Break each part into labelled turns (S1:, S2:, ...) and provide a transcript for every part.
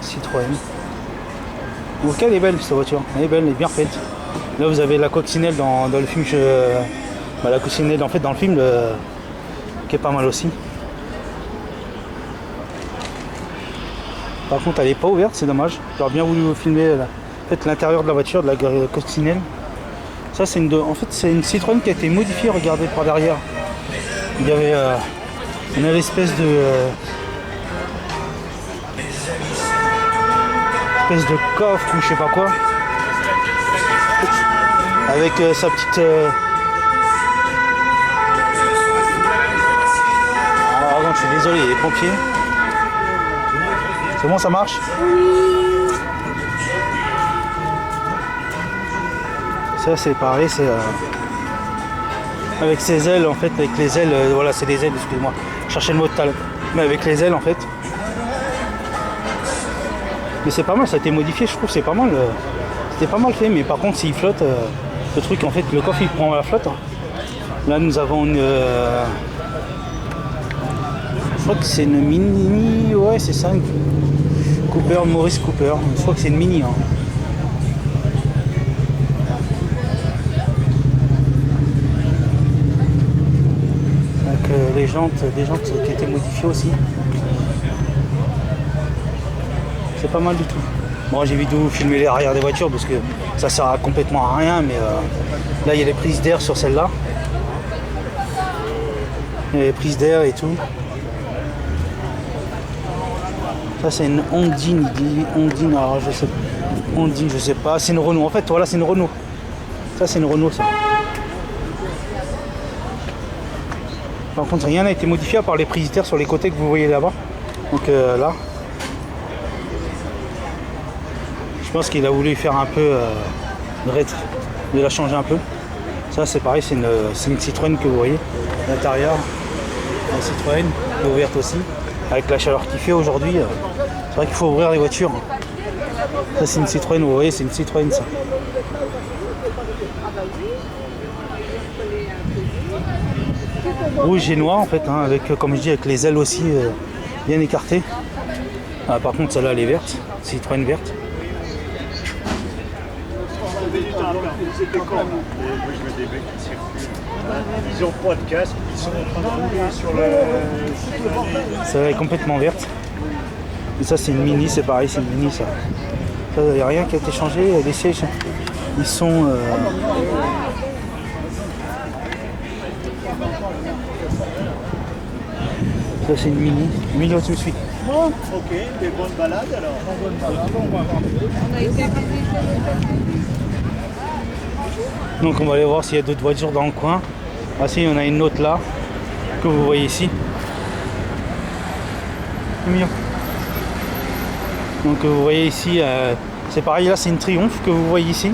S1: Citroën. Donc elle est belle cette voiture, elle est belle, elle est bien faite. Là vous avez la coccinelle dans le film, la coccinelle en fait dans le film qui est pas mal aussi. Par contre elle est pas ouverte, c'est dommage. J'aurais bien voulu vous filmer l'intérieur de la voiture, de la coccinelle. Ça c'est une Citroën qui a été modifiée, regardez par derrière. Il y avait une espèce de coffre ou je sais pas quoi. Avec sa petite... Ah non, je suis désolé, les pompiers. C'est bon, ça marche? Ça c'est pareil, c'est... avec ses ailes en fait, avec les ailes, voilà c'est des ailes, excusez-moi. Je cherchais le mot de tout à l'heure. Mais avec les ailes en fait. Mais c'est pas mal, ça a été modifié, je trouve, c'est pas mal. C'était pas mal fait, mais par contre s'il flotte, le truc en fait, le coffre il prend la flotte. Là nous avons une... je crois que c'est une mini, ouais c'est ça, une Cooper, Maurice Cooper, je crois que c'est une mini. Hein. Donc les jantes, des jantes qui étaient modifiées aussi. C'est pas mal du tout. Bon, j'ai vidéo filmer l'arrière des voitures parce que ça sert à complètement à rien, mais là il y a les prises d'air sur celle-là. Il y a les prises d'air et tout. Ça c'est une Ondine, il dit Ondine, alors je sais pas. Ondine, je sais pas, c'est une Renault. En fait, voilà, c'est une Renault. Ça c'est une Renault ça. Par contre, rien n'a été modifié à part les prises d'air sur les côtés que vous voyez là-bas. Donc là. Je pense qu'il a voulu faire un peu de la changer un peu. Ça c'est pareil, c'est une Citroën que vous voyez. L'intérieur, la Citroën qui est ouverte aussi. Avec la chaleur qu'il fait aujourd'hui, c'est vrai qu'il faut ouvrir les voitures. Ça c'est une Citroën, vous voyez, c'est une Citroën ça. Rouge et noir en fait, hein, avec comme je dis avec les ailes aussi bien écartées. Ah, par contre celle-là elle est verte, Citroën verte.
S2: Ils ont pas de casque, ils sont en train de rouler sur le...
S1: Celle-là est complètement verte. Et ça c'est une mini, c'est pareil, c'est une mini ça. Ça, il n'y a rien qui a été changé, les sièges ils sont... Ça c'est une mini au-dessus.
S2: Bon, ok, des bonnes balades alors. Bonne balade, on va avoir
S1: Donc on va aller voir s'il y a d'autres voitures dans le coin. Ah si, il y en a une autre là, que vous voyez ici. Mignon. Donc vous voyez ici, c'est pareil, là c'est une Triumph que vous voyez ici.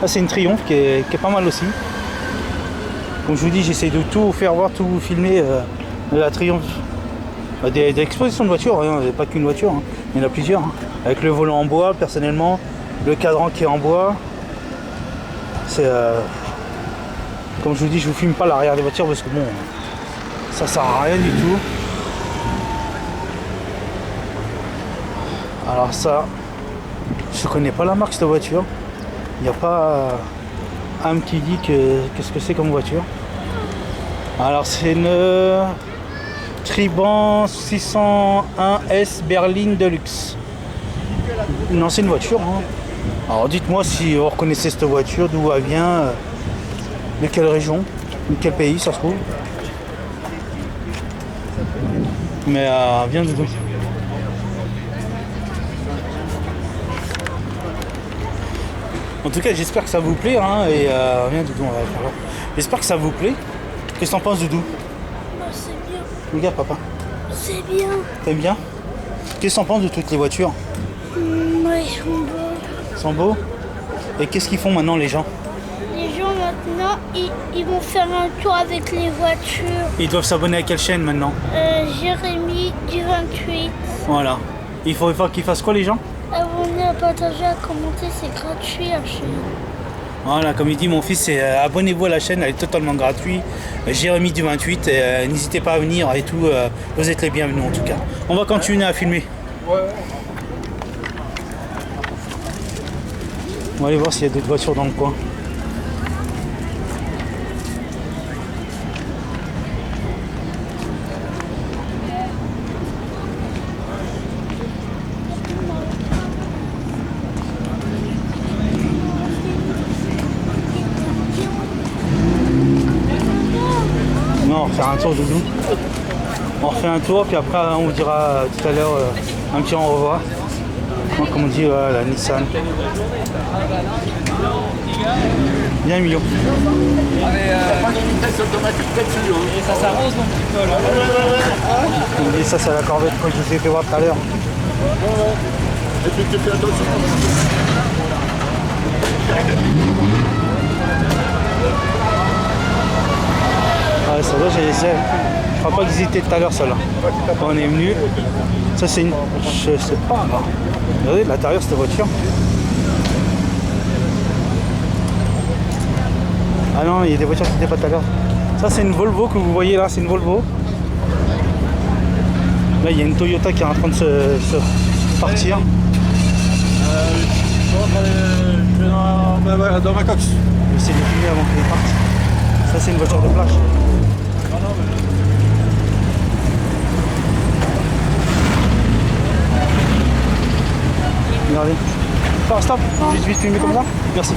S1: Là c'est une Triumph qui est pas mal aussi. Comme je vous dis, j'essaie de tout vous faire voir, tout vous filmer la Triumph. Des expositions de voitures, hein, pas qu'une voiture, hein. Il y en a plusieurs. Hein. Avec le volant en bois personnellement, le cadran qui est en bois. C'est comme je vous dis, je vous filme pas l'arrière des voitures parce que bon, ça sert à rien du tout. Alors ça, je connais pas la marque de cette voiture. Il n'y a pas âme qui dit qu'est-ce que c'est comme voiture. Alors c'est une Triban 601S berline Deluxe. Une ancienne voiture. Hein. Alors dites-moi si vous reconnaissez cette voiture, d'où elle vient, de quelle région, de quel pays ça se trouve. Mais elle vient d'où? En tout cas j'espère que ça vous plaît, hein, et viens Doudou, on va faire là. J'espère que ça vous plaît. Qu'est-ce que t'en penses Doudou?
S3: C'est bien.
S1: Regarde papa.
S3: C'est bien.
S1: T'aimes bien? Qu'est-ce que t'en penses de toutes les voitures?
S3: Ouais, ils sont beaux.
S1: Ils sont beaux? Et qu'est-ce qu'ils font maintenant les gens?
S3: Les gens maintenant, ils vont faire un tour avec les voitures.
S1: Ils doivent s'abonner à quelle chaîne maintenant?
S3: Jérémy du 28.
S1: Voilà. Il faut qu'ils fassent quoi les gens?
S3: Abonner, à partager, à commenter, c'est gratuit la chaîne.
S1: Voilà, comme il dit mon fils, c'est abonnez-vous à la chaîne, elle est totalement gratuite. Jérémy du 28, n'hésitez pas à venir et tout, vous êtes les bienvenus en tout cas. On va continuer à filmer.
S2: Ouais.
S1: On va aller voir s'il y a d'autres voitures dans le coin. Non, on va faire un tour, Doudou. On refait un tour, puis après on vous dira tout à l'heure un petit au revoir. Donc, comme on dit, la Nissan. Bien Emilio.
S4: Et ça s'arrose donc tu peux, là.
S1: On dit ça, c'est la Corvette que je vous ai fait voir tout à l'heure.
S2: Et puis tu fais attention.
S1: Ah ouais, ça va, j'ai les ailes. Je crois pas qu'ils étaient tout à l'heure, celle-là. Quand on est venu. Ça, c'est une. Je sais pas. Regardez l'intérieur de cette voiture. Ah non, il y a des voitures qui n'étaient pas tout à l'heure. Ça, c'est une Volvo que vous voyez là, c'est une Volvo. Là, il y a une Toyota qui est en train de se partir.
S2: Dans ma coque.
S1: Je vais essayer de filmer avant qu'elle parte. Ça, c'est une voiture de plage. Regardez. Stop, juste vite filmer comme ça. Merci.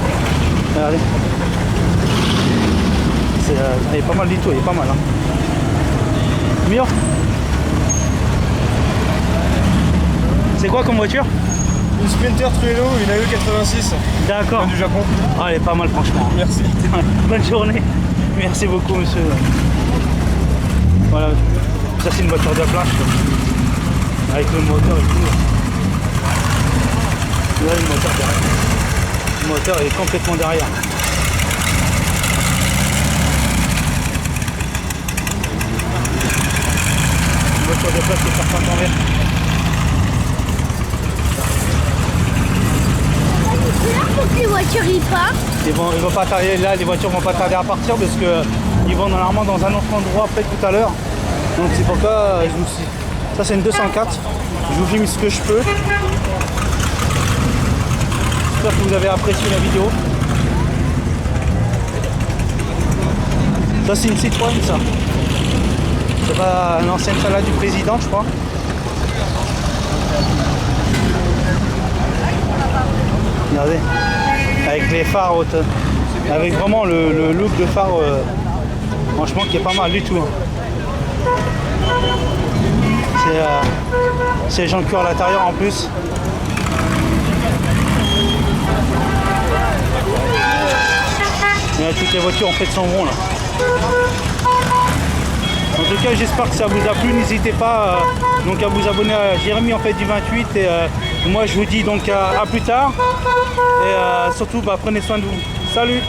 S1: Regardez. Il est pas mal du tout, il est pas mal. Hein. Mieux. C'est quoi comme voiture?
S2: Une Sprinter Truello, une AE 86.
S1: D'accord.
S2: Du Japon.
S1: Ah, elle est pas mal franchement.
S2: Merci.
S1: Bonne journée. Merci beaucoup monsieur. Voilà. Ça c'est une voiture de plage. Avec le moteur et tout. Là le moteur derrière. Le moteur est complètement derrière. Une voiture de plage qui est parfaite en vert.
S3: Pour que les voitures y partent.
S1: Ils vont pas tarder, là les voitures vont pas tarder à partir parce que ils vont normalement dans un autre endroit peut-être tout à l'heure. Donc c'est pourquoi je me suis. Ça c'est une 204. Je vous filme ce que je peux. J'espère que vous avez apprécié la vidéo. Ça c'est une Citroën ça. C'est pas l'ancienne salade du président je crois. Regardez. Avec les phares hautes. Avec vraiment le look de phare franchement qui est pas mal du tout. C'est les gens de cuir à l'intérieur en plus. Et là, toutes les voitures en fait sont bons là. En tout cas j'espère que ça vous a plu. N'hésitez pas donc à vous abonner à Jérémy en fait du 28 et moi je vous dis donc à plus tard et surtout prenez soin de vous. Salut.